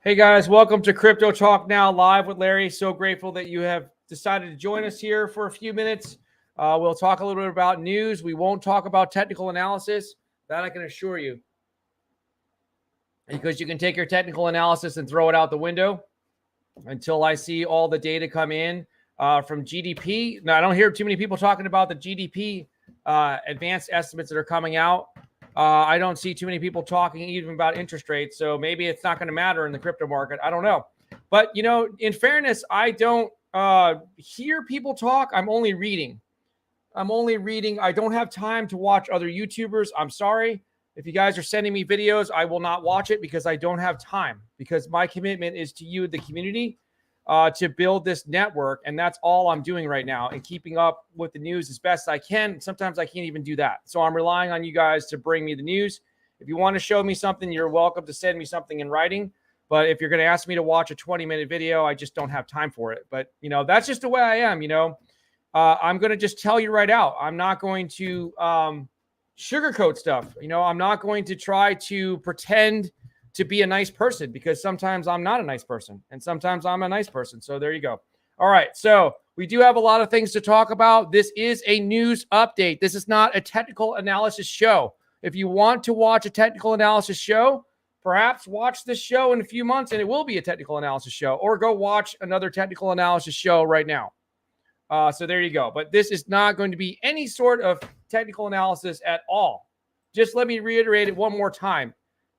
Hey guys, welcome to Crypto Talk Now live with Larry. So grateful that you have decided to join us here for a few minutes. We'll talk a little bit about news. We won't talk about technical analysis. That I can assure you, because you can take your technical analysis and throw it out the window until I see all the data come in from GDP. Now, I don't hear too many people talking about the GDP advanced estimates that are coming out. I don't see too many people talking even about interest rates. So maybe it's not going to matter in the crypto market. I don't know. But, in fairness, I don't hear people talk. I'm only reading. I don't have time to watch other YouTubers. I'm sorry. If you guys are sending me videos, I will not watch it because I don't have time, because my commitment is to you, the community, to build this network. And that's all I'm doing right now, and keeping up with the news as best I can. Sometimes I can't even do that. So I'm relying on you guys to bring me the news. If you want to show me something, you're welcome to send me something in writing. But if you're going to ask me to watch a 20-minute video, I just don't have time for it. But, that's just the way I am, I'm going to just tell you right out. I'm not going to sugarcoat stuff. I'm not going to try to pretend to be a nice person, because sometimes I'm not a nice person and sometimes I'm a nice person. So there you go. All right. So we do have a lot of things to talk about. This is a news update. This is not a technical analysis show. If you want to watch a technical analysis show, perhaps watch this show in a few months and it will be a technical analysis show, or go watch another technical analysis show right now. So there you go. But this is not going to be any sort of technical analysis at all. Just let me reiterate it one more time.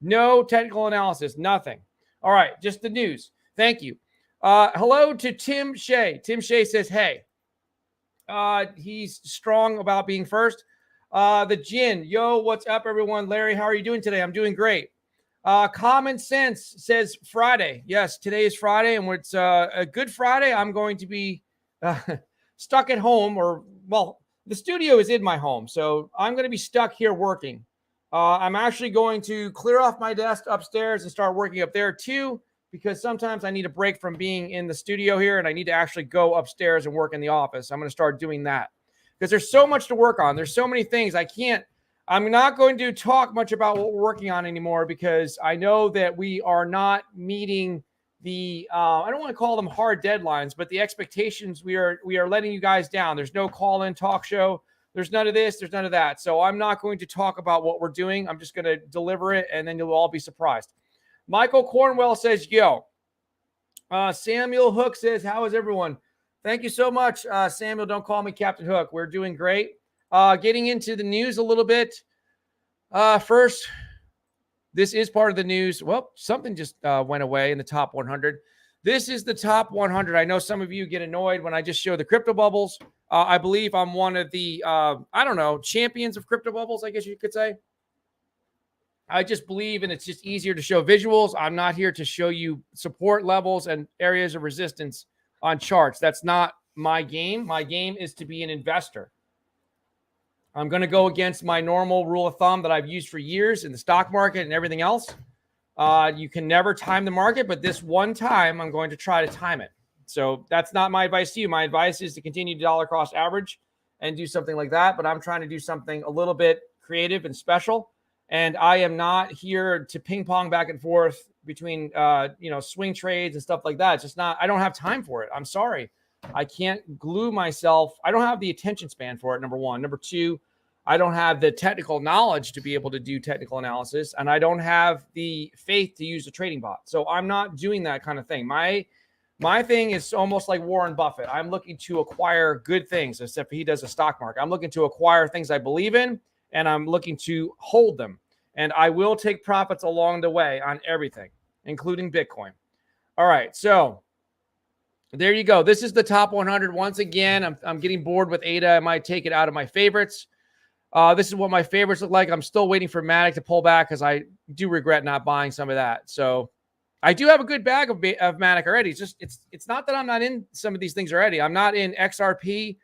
No technical analysis, nothing. All right, just the news. Thank you. Hello to Tim Shea. Tim Shea says, hey. He's strong about being first. The Jin, yo, what's up, everyone? Larry, how are you doing today? I'm doing great. Common Sense says Friday. Yes, today is Friday, and it's a good Friday. I'm going to be stuck at home, the studio is in my home, so I'm going to be stuck here working. I'm actually going to clear off my desk upstairs and start working up there too, because sometimes I need a break from being in the studio here, and I need to actually go upstairs and work in the office. I'm going to start doing that because there's so much to work on. There's so many things I'm not going to talk much about what we're working on anymore, because I know that we are not meeting the I don't want to call them hard deadlines, but the expectations. We are letting you guys down. There's no call-in talk show. There's none of this. There's none of that. So I'm not going to talk about what we're doing. I'm just going to deliver it, and then you'll all be surprised. Michael Cornwell says, yo. Samuel Hook says, how is everyone? Thank you so much, Samuel. Don't call me Captain Hook. We're doing great. Getting into the news a little bit. First, this is part of the news. Well, something just went away in the top 100. This is the top 100. I know some of you get annoyed when I just show the crypto bubbles. I believe I'm one of the, champions of crypto bubbles, I guess you could say. I just believe, and it's just easier to show visuals. I'm not here to show you support levels and areas of resistance on charts. That's not my game. My game is to be an investor. I'm going to go against my normal rule of thumb that I've used for years in the stock market and everything else. You can never time the market, but this one time I'm going to try to time it. So that's not my advice to you. My advice is to continue to dollar cost average and do something like that. But I'm trying to do something a little bit creative and special. And I am not here to ping pong back and forth between, swing trades and stuff like that. It's just not, I don't have time for it. I'm sorry. I can't glue myself. I don't have the attention span for it, number one. Number two, I don't have the technical knowledge to be able to do technical analysis, and I don't have the faith to use a trading bot. So I'm not doing that kind of thing. My thing is almost like Warren Buffett. I'm looking to acquire good things, except for he does a stock market. I'm looking to acquire things I believe in, and I'm looking to hold them. And I will take profits along the way on everything, including Bitcoin. All right, so there you go. This is the top 100. Once again, I'm getting bored with ADA. I might take it out of my favorites. This is what my favorites look like. I'm still waiting for Matic to pull back because I do regret not buying some of that. So I do have a good bag of Matic already. It's not that I'm not in some of these things already. I'm not in XRP,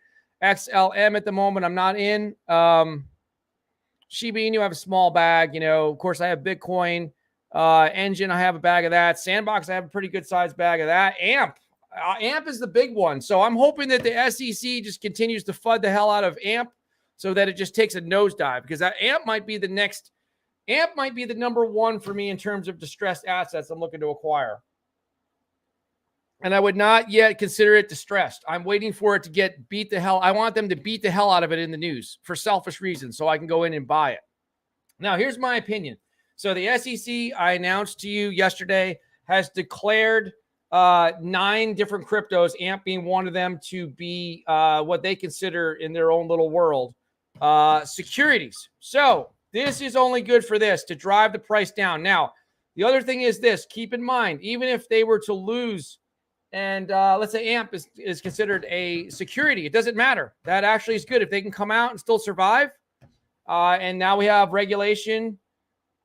XLM at the moment. I'm not in Shiba Inu. I have a small bag. Of course, I have Bitcoin. Engine, I have a bag of that. Sandbox, I have a pretty good sized bag of that. AMP is the big one. So I'm hoping that the SEC just continues to FUD the hell out of AMP so that it just takes a nosedive, because that AMP might be the number one for me in terms of distressed assets I'm looking to acquire. And I would not yet consider it distressed. I'm waiting for it to get beat the hell. I want them to beat the hell out of it in the news for selfish reasons so I can go in and buy it. Now, here's my opinion. So the SEC, I announced to you yesterday, has declared 9 different cryptos, AMP being one of them, to be what they consider in their own little world securities. So this is only good for this, to drive the price down. Now, the other thing is this. Keep in mind, even if they were to lose and let's say AMP is considered a security, it doesn't matter. That actually is good. If they can come out and still survive, and now we have regulation,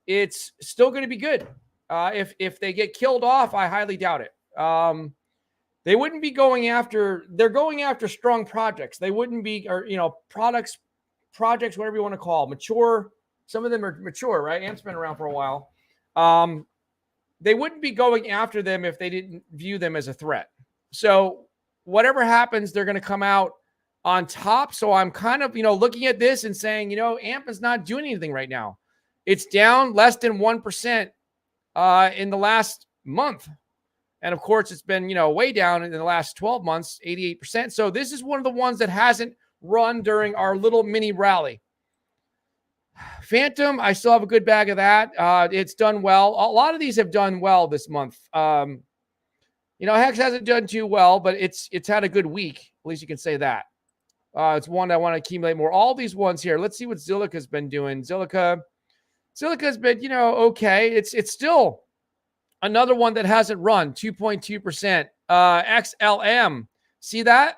it's still going to be good. If they get killed off, I highly doubt it. They wouldn't be going after, they're going after strong projects. They wouldn't be, or, projects, whatever you want to call, mature. Some of them are mature, right? AMP's been around for a while. They wouldn't be going after them if they didn't view them as a threat. So whatever happens, they're going to come out on top. So I'm kind of, looking at this and saying, AMP is not doing anything right now. It's down less than 1% in the last month. And of course, it's been, way down in the last 12 months, 88%. So this is one of the ones that hasn't run during our little mini rally. Phantom, I still have a good bag of that. It's done well. A lot of these have done well this month. Hex hasn't done too well, but it's had a good week. At least you can say that. It's one I want to accumulate more. All these ones here. Let's see what Zilliqa's been doing. Zilliqa's been, okay. It's still another one that hasn't run, 2.2%. XLM, see that?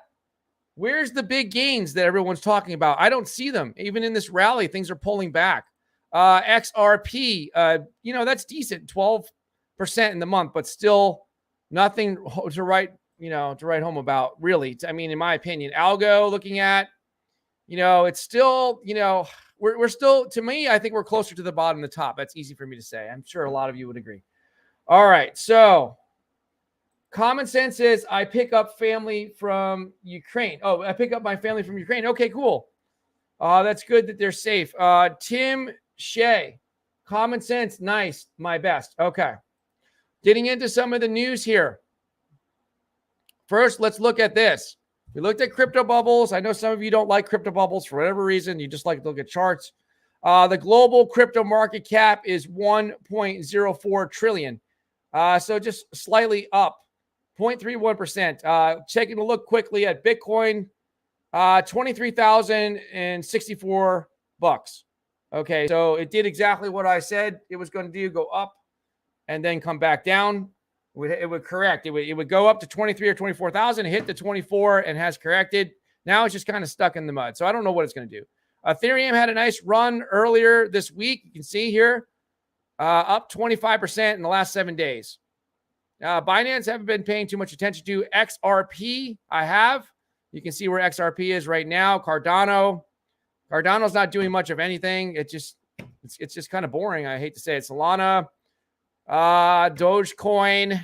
Where's the big gains that everyone's talking about? I don't see them. Even in this rally, things are pulling back. XRP, that's decent, 12% in the month, but still nothing to write home about, really. I mean, in my opinion, Algo, looking at, it's still, we're still, to me, I think we're closer to the bottom than the top. That's easy for me to say. I'm sure a lot of you would agree. All right, so Common Sense is I pick up family from Ukraine. Oh, I pick up my family from Ukraine. Okay, cool. That's good that they're safe. Tim Shea, Common Sense, nice, my best. Okay. Getting into some of the news here. First, let's look at this. We looked at crypto bubbles. I know some of you don't like crypto bubbles for whatever reason. You just like to look at charts. The global crypto market cap is 1.04 trillion. So just slightly up. 0.31%. Taking a look quickly at Bitcoin, $23,064. Okay, so it did exactly what I said it was going to do, go up and then come back down. It would correct. It would go up to 23 or 24,000, hit the 24 and has corrected. Now it's just kind of stuck in the mud. So I don't know what it's going to do. Ethereum had a nice run earlier this week. You can see here, up 25% in the last 7 days. Binance haven't been paying too much attention to. XRP, I have. You can see where XRP is right now. Cardano's not doing much of anything. It's just kind of boring. I hate to say it. Solana, Dogecoin,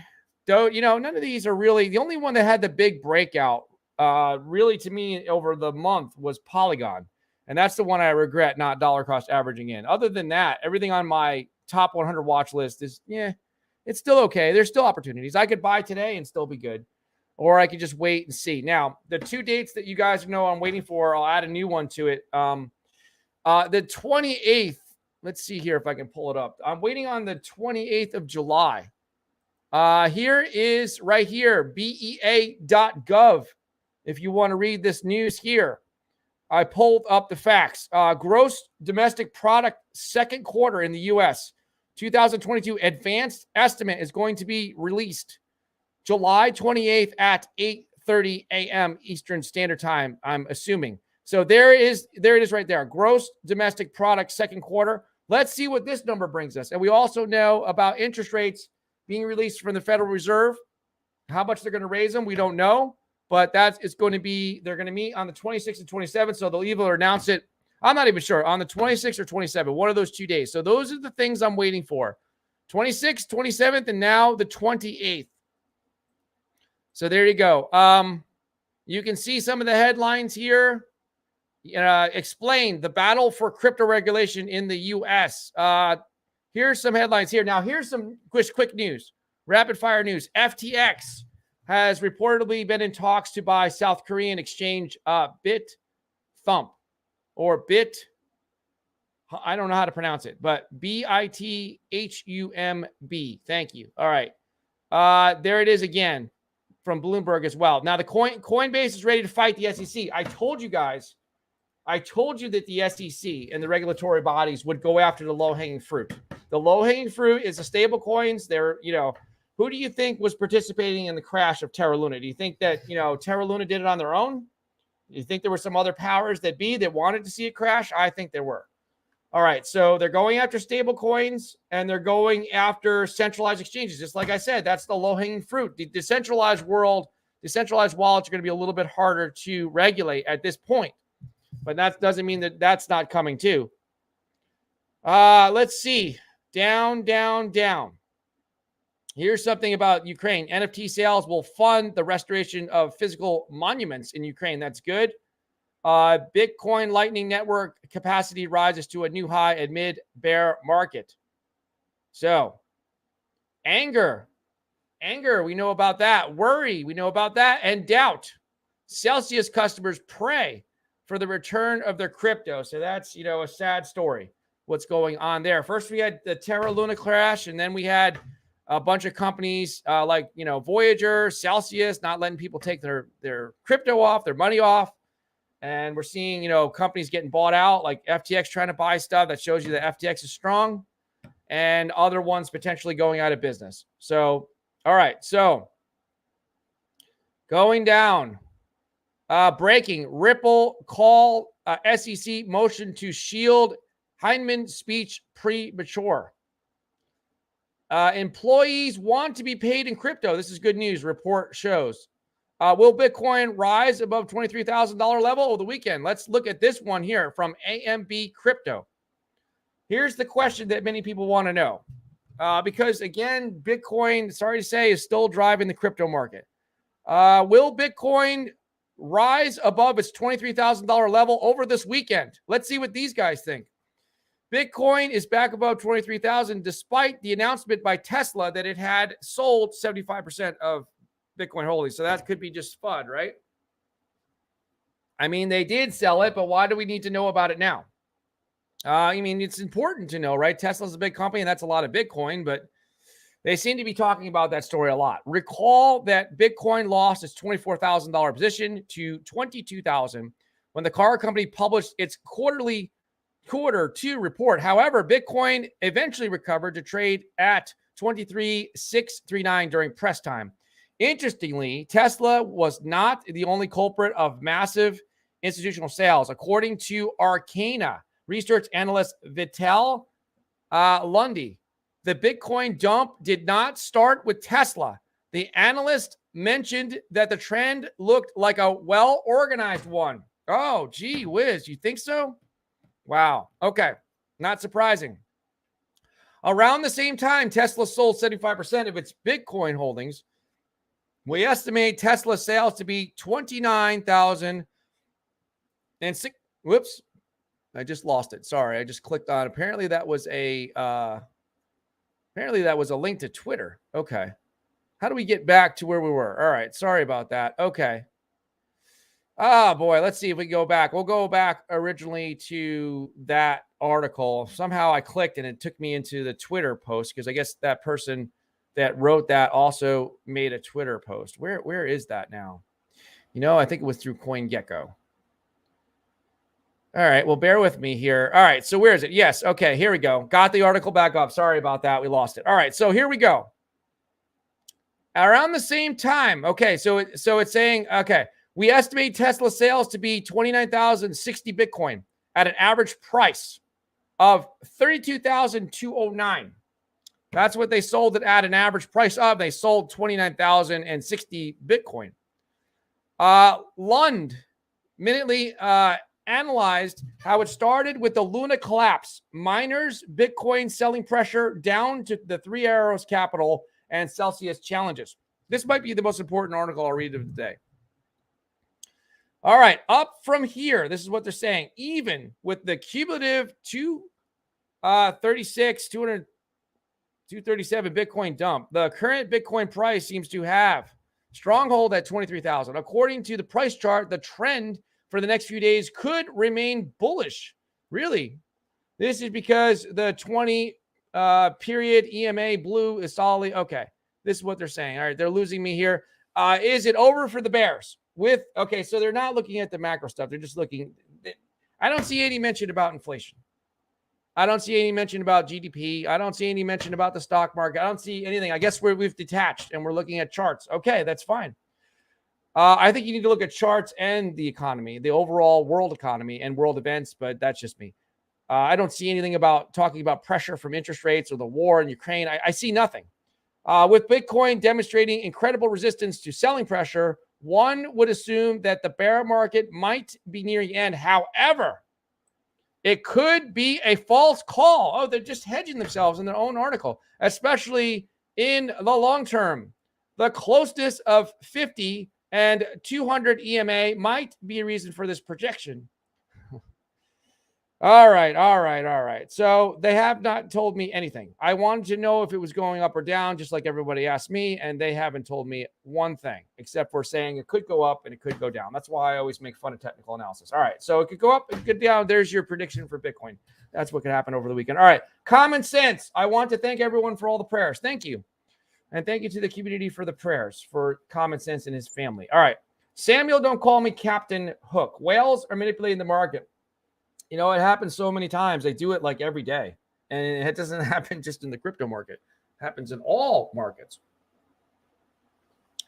none of these are really. The only one that had the big breakout, really to me over the month was Polygon, and that's the one I regret not dollar cost averaging in. Other than that, everything on my top 100 watch list is it's still okay. There's still opportunities. I could buy today and still be good, or I could just wait and see. Now, the 2 dates that you guys know I'm waiting for, I'll add a new one to it. The 28th, let's see here if I can pull it up. I'm waiting on the 28th of July. Here is right here, BEA.gov. If you want to read this news here, I pulled up the facts. Gross domestic product second quarter in the U.S. 2022 advanced estimate is going to be released July 28th at 8:30 a.m. Eastern Standard Time, I'm assuming. So there it is right there. Gross domestic product second quarter. Let's see what this number brings us. And we also know about interest rates being released from the Federal Reserve. How much they're going to raise them, we don't know. But they're going to meet on the 26th and 27th. So they'll either announce it, I'm not even sure, on the 26th or 27th, one of those 2 days. So those are the things I'm waiting for. 26th, 27th, and now the 28th. So there you go. You can see some of the headlines here. Explain the battle for crypto regulation in the U.S. Here's some headlines here. Now, here's some quick news. Rapid fire news. FTX has reportedly been in talks to buy South Korean exchange BitThumb or Bit. I don't know how to pronounce it, but BITHUMB. Thank you. All right. There it is again from Bloomberg as well. Now the Coinbase is ready to fight the SEC. I told you guys. I told you that the SEC and the regulatory bodies would go after the low-hanging fruit. The low-hanging fruit is the stable coins. They're, who do you think was participating in the crash of Terra Luna? Do you think that, Terra Luna did it on their own? Do you think there were some other powers that wanted to see it crash? I think there were. All right, so they're going after stable coins and they're going after centralized exchanges. Just like I said, that's the low-hanging fruit. The decentralized world, decentralized wallets are going to be a little bit harder to regulate at this point. But that doesn't mean that that's not coming too. Let's see. Down. Here's something about Ukraine. NFT sales will fund the restoration of physical monuments in Ukraine. That's good. Bitcoin Lightning Network capacity rises to a new high amid bear market. So, anger, we know about that. Worry, we know about that. And doubt. Celsius customers pray for the return of their crypto. So that's, a sad story, what's going on there. First, we had the Terra Luna crash, and then we had a bunch of companies like, Voyager, Celsius, not letting people take their crypto off, their money off. And we're seeing, companies getting bought out, like FTX trying to buy stuff. That shows you that FTX is strong, and other ones potentially going out of business. So, all right. So, going down. Breaking. Ripple call SEC motion to shield Heinemann speech premature. Employees want to be paid in crypto. This is good news. Report shows. Will Bitcoin rise above $23,000 level over the weekend? Let's look at this one here from AMB Crypto. Here's the question that many people want to know. Because, again, Bitcoin, sorry to say, is still driving the crypto market. Will Bitcoin rise above its $23,000 level over this weekend? Let's see what these guys think. Bitcoin is back above 23,000 despite the announcement by Tesla that it had sold 75% of Bitcoin holdings. So that could be just FUD, right? I mean, they did sell it, but why do we need to know about it now? It's important to know, right? Tesla's a big company and that's a lot of Bitcoin, but they seem to be talking about that story a lot. Recall that Bitcoin lost its $24,000 position to $22,000 when the car company published its quarter two report. However, Bitcoin eventually recovered to trade at $23,639 during press time. Interestingly, Tesla was not the only culprit of massive institutional sales. According to Arcana research analyst Vital Lundy, the Bitcoin dump did not start with Tesla. The analyst mentioned that the trend looked like a well-organized one. Oh, gee whiz. You think so? Wow. Okay. Not surprising. Around the same time, Tesla sold 75% of its Bitcoin holdings. We estimate Tesla sales to be 29,000 and six. Whoops. I just lost it. Sorry. I just clicked on. Apparently that was a link to Twitter. Okay. How do we get back to where we were? All right. Sorry about that. Okay. Boy, let's see if we go back. We'll go back originally to that article. Somehow I clicked and it took me into the Twitter post because I guess that person that wrote that also made a Twitter post. Where is that now? I think it was through CoinGecko. All right. Well, bear with me here. All right. So where is it? Yes. Okay. Here we go. Got the article back up. Sorry about that. We lost it. All right. So here we go. Around the same time. Okay. So it's saying, okay, we estimate Tesla sales to be 29,060 Bitcoin at an average price of 32,209. That's what they sold it at an average price of. They sold 29,060 Bitcoin. Lund minutely analyzed how it started with the Luna collapse. Miners, Bitcoin selling pressure down to the Three Arrows Capital and Celsius challenges. This might be the most important article I'll read of the day. All right, up from here, this is what they're saying. Even with the cumulative 237 Bitcoin dump, the current Bitcoin price seems to have Stronghold at 23,000. According to the price chart, the trend for the next few days could remain bullish. Really? This is because the 20 period EMA blue is solidly okay. This is what they're saying. All right, they're losing me here. Is it over for the Bears? Okay, so they're not looking at the macro stuff. They're just looking. I don't see any mention about inflation. I don't see any mention about GDP. I don't see any mention about the stock market. I don't see anything. I guess we've detached and we're looking at charts. Okay, that's fine. I think you need to look at charts and the economy, the overall world economy and world events, but that's just me. I don't see anything about talking about pressure from interest rates or the war in Ukraine. I see nothing. With Bitcoin demonstrating incredible resistance to selling pressure, one would assume that the bear market might be nearing the end. However, it could be a false call. Oh, they're just hedging themselves in their own article, especially in the long term. The closeness of 50 and 200 EMA might be a reason for this projection. All right. So they have not told me anything. I wanted to know if it was going up or down, just like everybody asked me, and they haven't told me one thing, except for saying it could go up and it could go down. That's why I always make fun of technical analysis. All right, so it could go up, it could go down. There's your prediction for Bitcoin. That's what could happen over the weekend. All right, common sense. I want to thank everyone for all the prayers. Thank you. And thank you to the community for the prayers for common sense and his family. All right, Samuel, don't call me Captain Hook. Whales are manipulating the market. You know, it happens so many times. They do it like every day. And it doesn't happen just in the crypto market. It happens in all markets.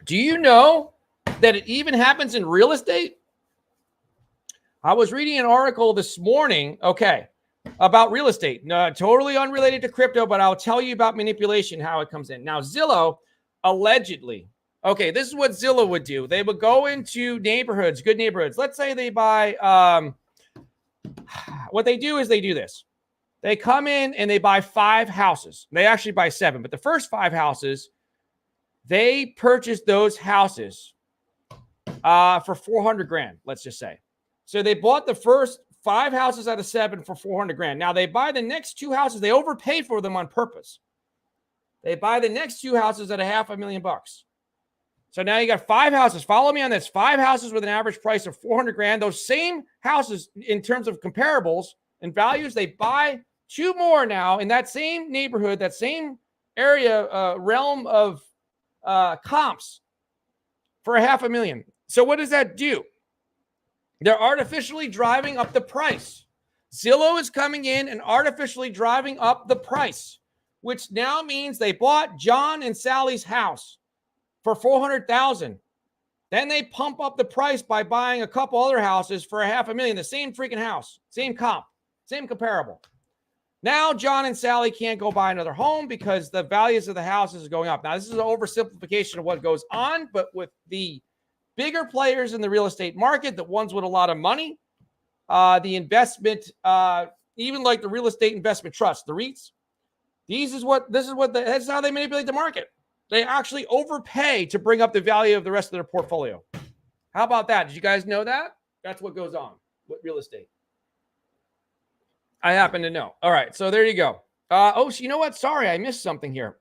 Do you know that it even happens in real estate? I was reading an article this morning, about real estate. No, totally unrelated to crypto, but I'll tell you about manipulation, how it comes in. Now, Zillow allegedly, this is what Zillow would do. They would go into neighborhoods, good neighborhoods. Let's say they buy... what they do is they do this. They come in and they buy 5 houses. They actually buy 7, but the first 5 houses, they purchase those houses for 400 grand, let's just say. So they bought the first 5 houses out of 7 for 400 grand. Now they buy the next 2 houses. They overpay for them on purpose. They buy the next 2 houses at $500,000. So now you got 5 houses. Follow me on this. 5 houses with an average price of 400 grand. Those same houses, in terms of comparables and values, they buy 2 more now in that same neighborhood, that same area, realm of comps for $500,000. So what does that do? They're artificially driving up the price. Zillow is coming in and artificially driving up the price, which now means they bought John and Sally's house for $400,000. Then they pump up the price by buying a couple other houses for $500,000. The same freaking house, same comp, same comparable. Now John and Sally can't go buy another home because the values of the houses are going up. Now this is an oversimplification of what goes on, but with the bigger players in the real estate market, the ones with a lot of money, the investment, even like the real estate investment trust, the REITs, that's how they manipulate the market. They actually overpay to bring up the value of the rest of their portfolio. How about that? Did you guys know that? That's what goes on with real estate. I happen to know. All right, so there you go. So you know what? Sorry, I missed something here.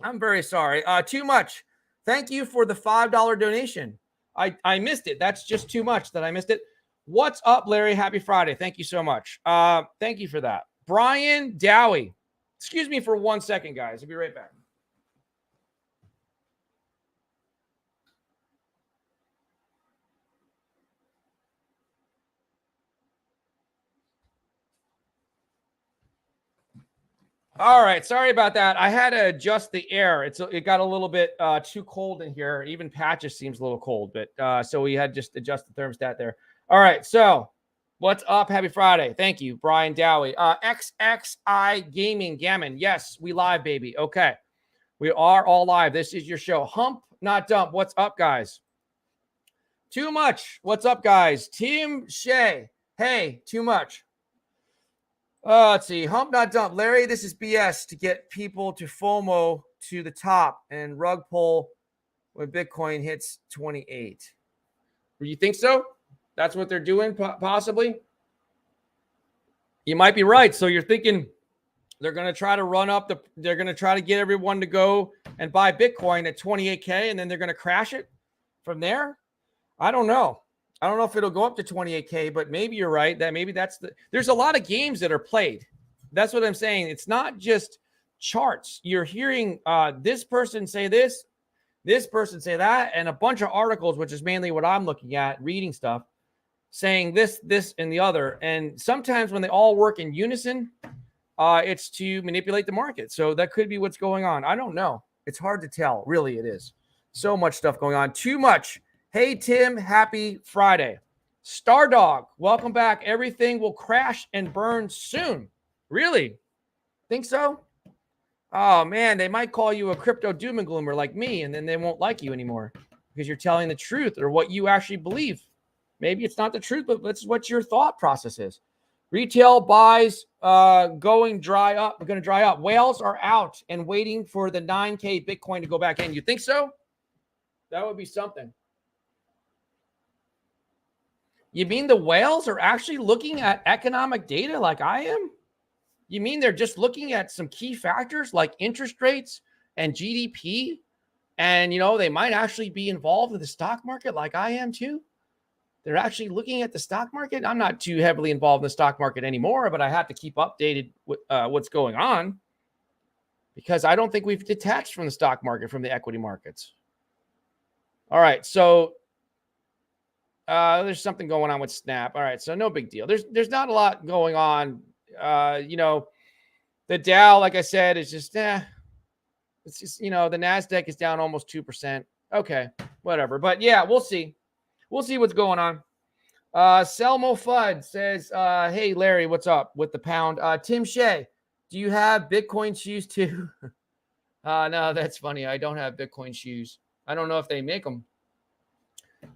I'm very sorry. Too much. Thank you for the $5 donation. I missed it. That's just too much that I missed it. What's up, Larry? Happy Friday. Thank you so much. Thank you for that. Brian Dowie. Excuse me for 1 second, guys. I'll be right back. All right, sorry about that. I had to adjust the air. It got a little bit too cold in here. Even Patches seems a little cold, but so we had just adjust the thermostat there. All right, so what's up? Happy Friday. Thank you, Brian Dowie. XXI Gaming Gammon. Yes, we live, baby. Okay, we are all live. This is your show. Hump, not dump. What's up, guys? Too much. What's up, guys? Tim Shea. Hey, too much. Let's see. Hump, not dump. Larry, this is BS to get people to FOMO to the top and rug pull when Bitcoin hits 28. Do you think so? That's what they're doing, possibly? You might be right. So you're thinking They're going to try to they're going to try to get everyone to go and buy Bitcoin at 28K, and then they're going to crash it from there. I don't know. I don't know if it'll go up to 28K, but maybe you're right. There's a lot of games that are played. That's what I'm saying. It's not just charts. You're hearing this person say this person say that, and a bunch of articles, which is mainly what I'm looking at, reading stuff, saying this, and the other. And sometimes when they all work in unison, it's to manipulate the market. So that could be what's going on. I don't know. It's hard to tell. Really, it is. So much stuff going on. Too much. Hey, Tim, happy Friday. Stardog, welcome back. Everything will crash and burn soon. Really? Think so? Oh, man, they might call you a crypto doom and gloomer like me, and then they won't like you anymore because you're telling the truth or what you actually believe. Maybe it's not the truth, but that's what your thought process is. Retail buys going to dry up. Whales are out and waiting for the 9K Bitcoin to go back in. You think so? That would be something. You mean the whales are actually looking at economic data like I am? You mean they're just looking at some key factors like interest rates and GDP? And, they might actually be involved in the stock market like I am too? They're actually looking at the stock market. I'm not too heavily involved in the stock market anymore, but I have to keep updated with what's going on because I don't think we've detached from the stock market, from the equity markets. All right. So there's something going on with Snap. All right. So no big deal. There's not a lot going on. The Dow, like I said, is just, it's just, the NASDAQ is down almost 2%. Okay, whatever. But yeah, we'll see. We'll see what's going on. Selmo Fudd says, hey, Larry, what's up with the pound? Tim Shea, do you have Bitcoin shoes too? No, that's funny. I don't have Bitcoin shoes. I don't know if they make them,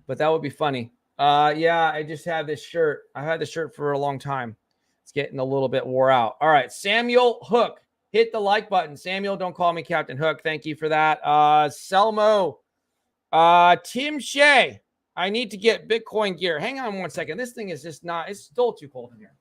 but that would be funny. Yeah, I just have this shirt. I had this shirt for a long time. It's getting a little bit wore out. All right, Samuel Hook, hit the like button. Samuel, don't call me Captain Hook. Thank you for that. Selmo, Tim Shea, I need to get Bitcoin gear. Hang on one second. This thing is just not, it's still too cold in here.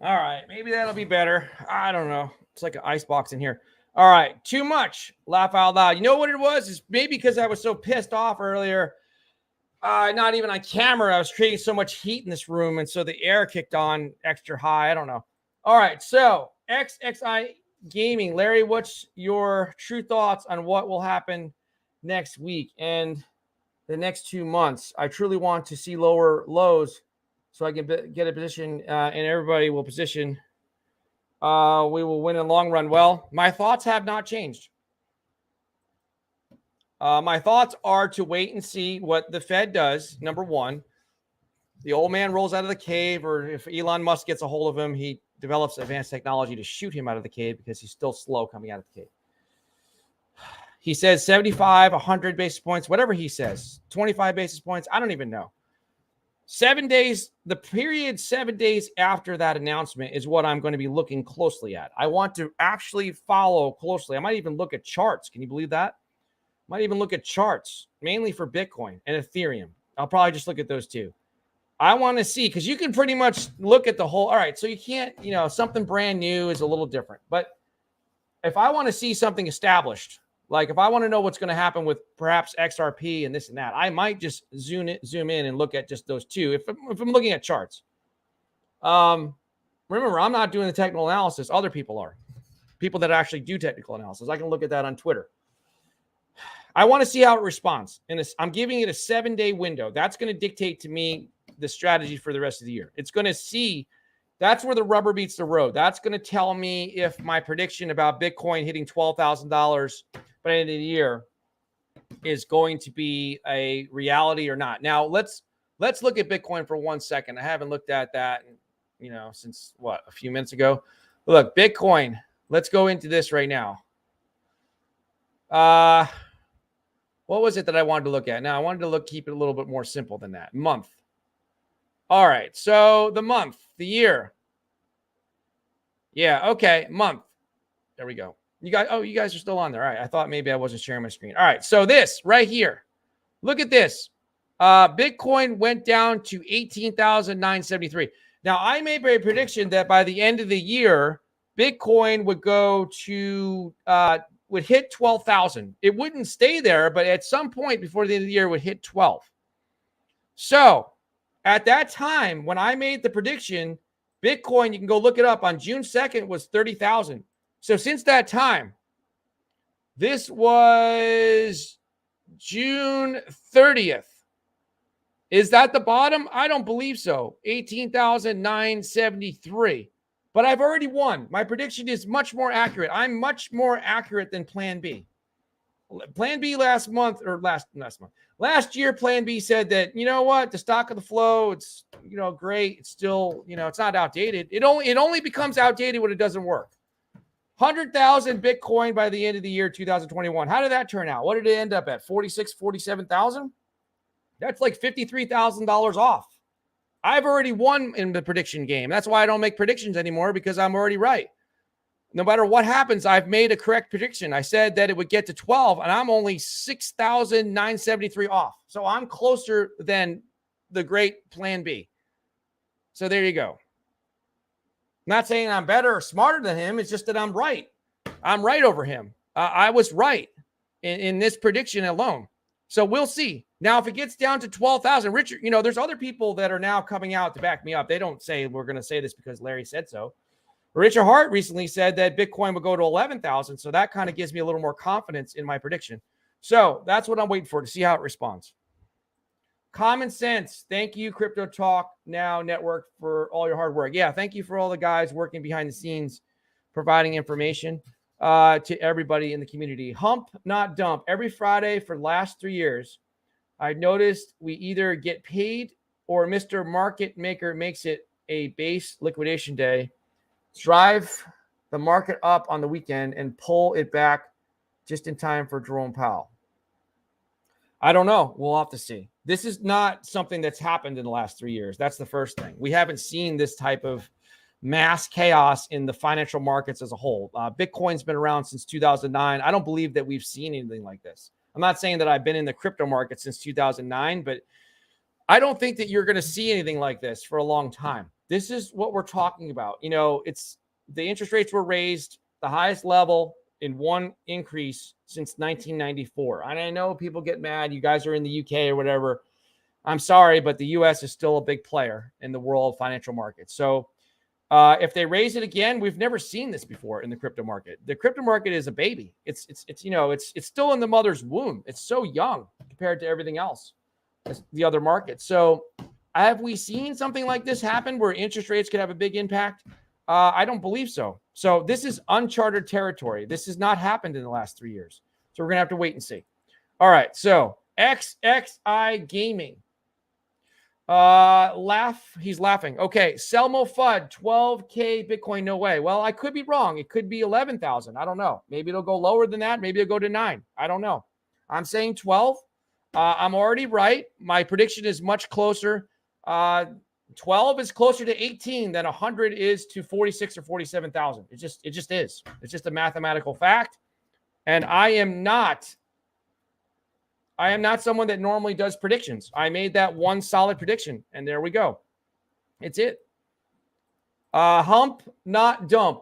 All right, maybe that'll be better. I don't know. It's like an ice box in here. All right, too much. Laugh out loud. You know what it was? Is maybe because I was so pissed off earlier. Not even on camera. I was creating so much heat in this room, and so the air kicked on extra high. I don't know. All right, so XXI Gaming. Larry, what's your true thoughts on what will happen next week and the next 2 months? I truly want to see lower lows so I can get a position and everybody will position. We will win in the long run. Well, my thoughts have not changed. My thoughts are to wait and see what the Fed does. Number one, the old man rolls out of the cave, or if Elon Musk gets a hold of him, he develops advanced technology to shoot him out of the cave because he's still slow coming out of the cave. He says 75, 100 basis points, whatever he says, 25 basis points. I don't even know. 7 days, the period 7 days after that announcement is what I'm going to be looking closely at. I want to actually follow closely. I might even look at charts. Can you believe that? Might even look at charts, mainly for Bitcoin and Ethereum. I'll probably just look at those two. I want to see, because you can pretty much look at the whole. All right, so you can't, something brand new is a little different. But if I want to see something established, like if I want to know what's going to happen with perhaps XRP and this and that, I might just zoom in and look at just those two. If I'm looking at charts. Remember, I'm not doing the technical analysis. Other people are. People that actually do technical analysis. I can look at that on Twitter. I want to see how it responds. And I'm giving it a 7-day window. That's going to dictate to me the strategy for the rest of the year. It's going to see, that's where the rubber meets the road. That's going to tell me if my prediction about Bitcoin hitting $12,000 by the end of the year is going to be a reality or not. Now, let's look at Bitcoin for 1 second. I haven't looked at that, since a few minutes ago. Look, Bitcoin, let's go into this right now. What was it that I wanted to look at? Now, I wanted to keep it a little bit more simple than that. Month. All right. So the month, the year. Yeah. Okay. Month. There we go. You guys are still on there. All right. I thought maybe I wasn't sharing my screen. All right. So this right here, look at this. Bitcoin went down to 18,973. Now, I made a prediction that by the end of the year, Bitcoin would go to, would hit 12,000. It wouldn't stay there, but at some point before the end of the year, it would hit 12. So at that time, when I made the prediction, Bitcoin, you can go look it up, on June 2nd was 30,000. So since that time, this was June 30th. Is that the bottom? I don't believe so. 18,973. But I've already won. My prediction is much more accurate. I'm much more accurate than Plan B. Plan B last year, Plan B said that, you know what, the stock of the flow, it's, great. It's still, it's not outdated. It only becomes outdated when it doesn't work. 100,000 Bitcoin by the end of the year 2021. How did that turn out? What did it end up at? 47,000? That's like $53,000 off. I've already won in the prediction game. That's why I don't make predictions anymore, because I'm already right. No matter what happens, I've made a correct prediction. I said that it would get to 12, and I'm only 6,973 off. So I'm closer than the great Plan B. So there you go. Not saying I'm better or smarter than him. It's just that I'm right. I'm right over him. I was right in this prediction alone. So we'll see. Now, if it gets down to 12,000, Richard, there's other people that are now coming out to back me up. They don't say we're going to say this because Larry said so. Richard Hart recently said that Bitcoin would go to 11,000. So that kind of gives me a little more confidence in my prediction. So that's what I'm waiting for, to see how it responds. Common sense. Thank you, Crypto Talk Now Network, for all your hard work. Yeah, thank you for all the guys working behind the scenes, providing information to everybody in the community. Hump, not dump. Every Friday for the last 3 years, I've noticed we either get paid or Mr. Market Maker makes it a base liquidation day, drive the market up on the weekend, and pull it back just in time for Jerome Powell. I don't know. We'll have to see. This is not something that's happened in the last 3 years. That's the first thing. We haven't seen this type of mass chaos in the financial markets as a whole. Bitcoin's been around since 2009. I don't believe that we've seen anything like this. I'm not saying that I've been in the crypto market since 2009, but I don't think that you're going to see anything like this for a long time. This is what we're talking about. It's the interest rates were raised the highest level in one increase since 1994. And I know people get mad. You guys are in the UK or whatever. I'm sorry, but the US is still a big player in the world financial market. So if they raise it again, we've never seen this before in the crypto market. The crypto market is a baby. It's still in the mother's womb. It's so young compared to everything else, the other markets. So have we seen something like this happen where interest rates could have a big impact? I don't believe so. So this is uncharted territory. This has not happened in the last 3 years. So we're going to have to wait and see. All right. So XXI Gaming. He's laughing. Okay. Selmo Fudd, 12K Bitcoin. No way. Well, I could be wrong. It could be 11,000. I don't know. Maybe it'll go lower than that. Maybe it'll go to 9. I don't know. I'm saying 12. I'm already right. My prediction is much closer. 12 is closer to 18 than 100 is to 46 or 47,000. It just is. It's just a mathematical fact. And I am not someone that normally does predictions. I made that one solid prediction, and there we go. It's it. Hump, not dump.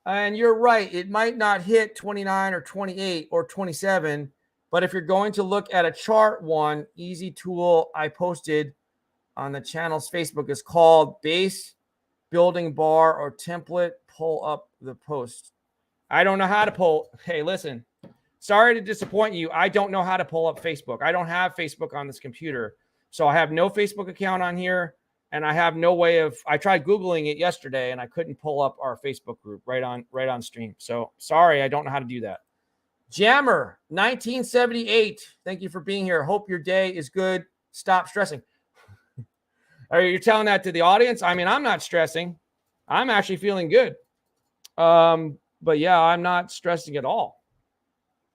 And you're right. It might not hit 29 or 28 or 27, but if you're going to look at a chart one, easy tool I posted on the channel's Facebook is called Base Building Bar or Template. Pull up the post. I don't know how to pull. Hey, listen. sorry to disappoint you. I don't know how to pull up Facebook. I don't have Facebook on this computer. So I have no Facebook account on here. And I have no way of, I tried Googling it yesterday and I couldn't pull up our Facebook group right on stream. So sorry, I don't know how to do that. Jammer 1978. Thank you for being here. Hope your day is good. Stop stressing. Are you telling that to the audience? I mean, I'm not stressing. I'm actually feeling good. But yeah, I'm not stressing at all.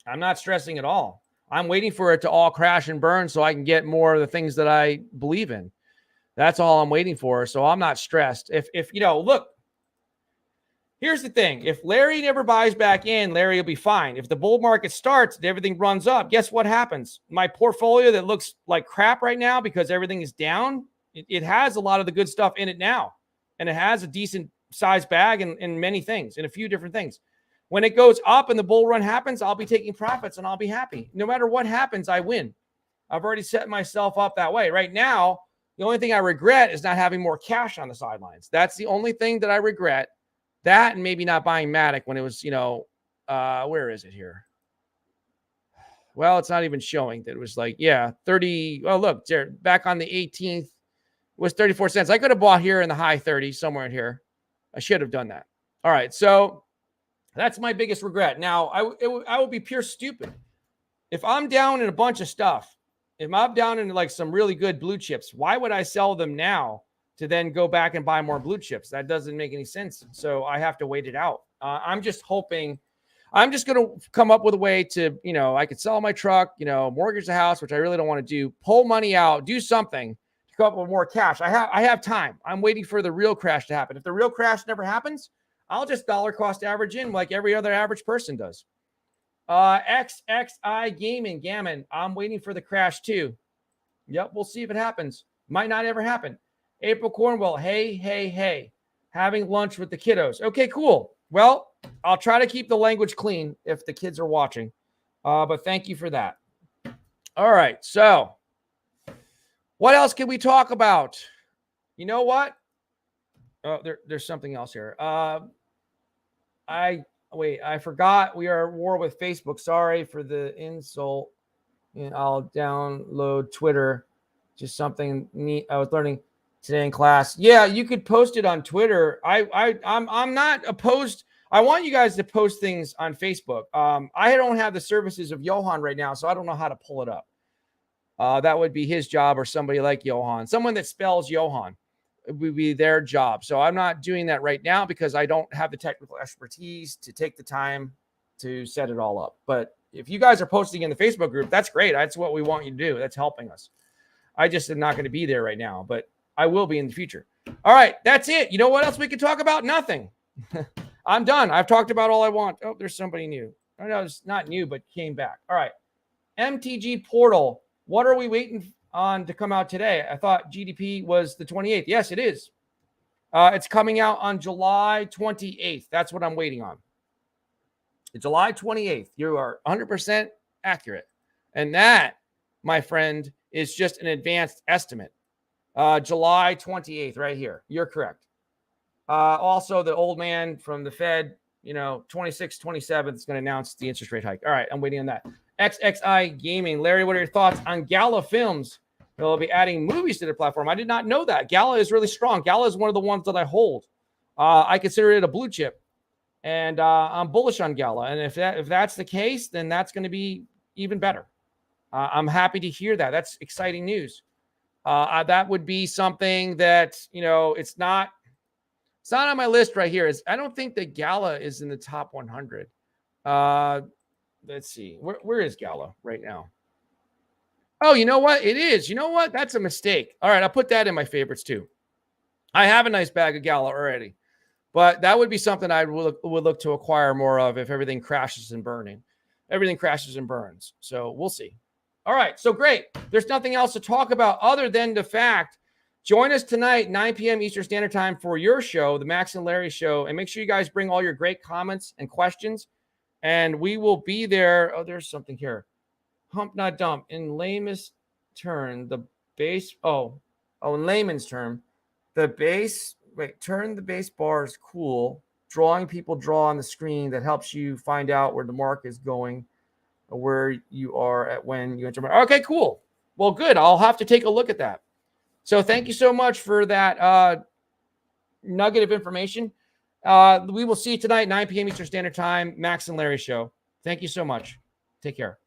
I'm not stressing at all. I'm waiting for it to all crash and burn so I can get more of the things that I believe in. That's all I'm waiting for. So I'm not stressed. If you know, look, here's the thing. If Larry never buys back in, Larry will be fine. If the bull market starts and everything runs up, guess what happens? My portfolio that looks like crap right now because everything is down, it has a lot of the good stuff in it now. And it has a decent size bag and many things and a few different things. When it goes up and the bull run happens, I'll be taking profits and I'll be happy. No matter what happens, I win. I've already set myself up that way. Right now, the only thing I regret is not having more cash on the sidelines. That's the only thing that I regret. That and maybe not buying Matic when it was, you know, where is it here? Well, it's not even showing that it was like, yeah, 30. Oh, look, back on the 18th, it was 34 cents. I could have bought here in the high 30s, somewhere in here. I should have done that. All right, so that's my biggest regret. Now, I would be pure stupid. If I'm down in a bunch of stuff, if I'm down in like some really good blue chips, why would I sell them now to then go back and buy more blue chips? That doesn't make any sense. So I have to wait it out. I'm just hoping, I'm just going to come up with a way to, you know, I could sell my truck, you know, mortgage the house, which I really don't want to do, pull money out, do something to come up with more cash. I have time. I'm waiting for the real crash to happen. If the real crash never happens, I'll just dollar cost average in like every other average person does. XXI Gaming, Gammon. I'm waiting for the crash too. Yep, we'll see if it happens. Might not ever happen. April Cornwell, hey. Having lunch with the kiddos. Okay, cool. Well, I'll try to keep the language clean if the kids are watching. But thank you for that. All right, so what else can we talk about? You know what? Oh, there's something else here. I forgot we are at war with Facebook. Sorry for the insult. And I'll download Twitter. Just something neat I was learning today in class. Yeah, you could post it on Twitter. I'm not opposed. I want you guys to post things on Facebook. I don't have the services of Johan right now, so I don't know how to pull it up. That would be his job or somebody like Johan. Someone that spells Johan. It would be their job. So I'm not doing that right now because I don't have the technical expertise to take the time to set it all up. But if you guys are posting in the Facebook group, that's great. That's what we want you to do. That's helping us. I just am not going to be there right now, but I will be in the future. All right, that's it. You know what else we could talk about? Nothing. I'm done. I've talked about all I want. Oh, there's somebody new. Oh, no, it's not new, but came back. All right. MTG Portal. What are we waiting on to come out today? I thought GDP was the 28th. Yes, it is. It's coming out on July 28th. That's what I'm waiting on. It's July 28th. You are 100% accurate. And that, my friend, is just an advanced estimate. July 28th, right here. You're correct. Also, the old man from the Fed, 26th, 27th is going to announce the interest rate hike. All right, I'm waiting on that. XXI Gaming. Larry, what are your thoughts on Gala Films? They'll be adding movies to their platform. I did not know that. Gala is really strong. Gala is one of the ones that I hold. I consider it a blue chip. And I'm bullish on Gala. And if that's the case, then that's going to be even better. I'm happy to hear that. That's exciting news. That would be something that, it's not on my list right here. I don't think that Gala is in the top 100. Let's see. Where is Gala right now? Oh, you know what? It is. You know what? That's a mistake. All right, I'll put that in my favorites too. I have a nice bag of Gala already. But that would be something I would look to acquire more of if everything crashes and burning. Everything crashes and burns. So we'll see. All right. So great. There's nothing else to talk about other than the fact. Join us tonight, 9 p.m. Eastern Standard Time for your show, the Max and Larry Show. And make sure you guys bring all your great comments and questions. And we will be there. Oh, there's something here. Hump, not dump. In layman's term, the base. In layman's term, the base. Wait, turn the base bars cool. Drawing people draw on the screen that helps you find out where the mark is going. where you are at when you enter. Okay, cool. Well, good. I'll have to take a look at that. So thank you so much for that nugget of information. We will see you tonight, 9 p.m. Eastern Standard Time, Max and Larry show. Thank you so much. Take care.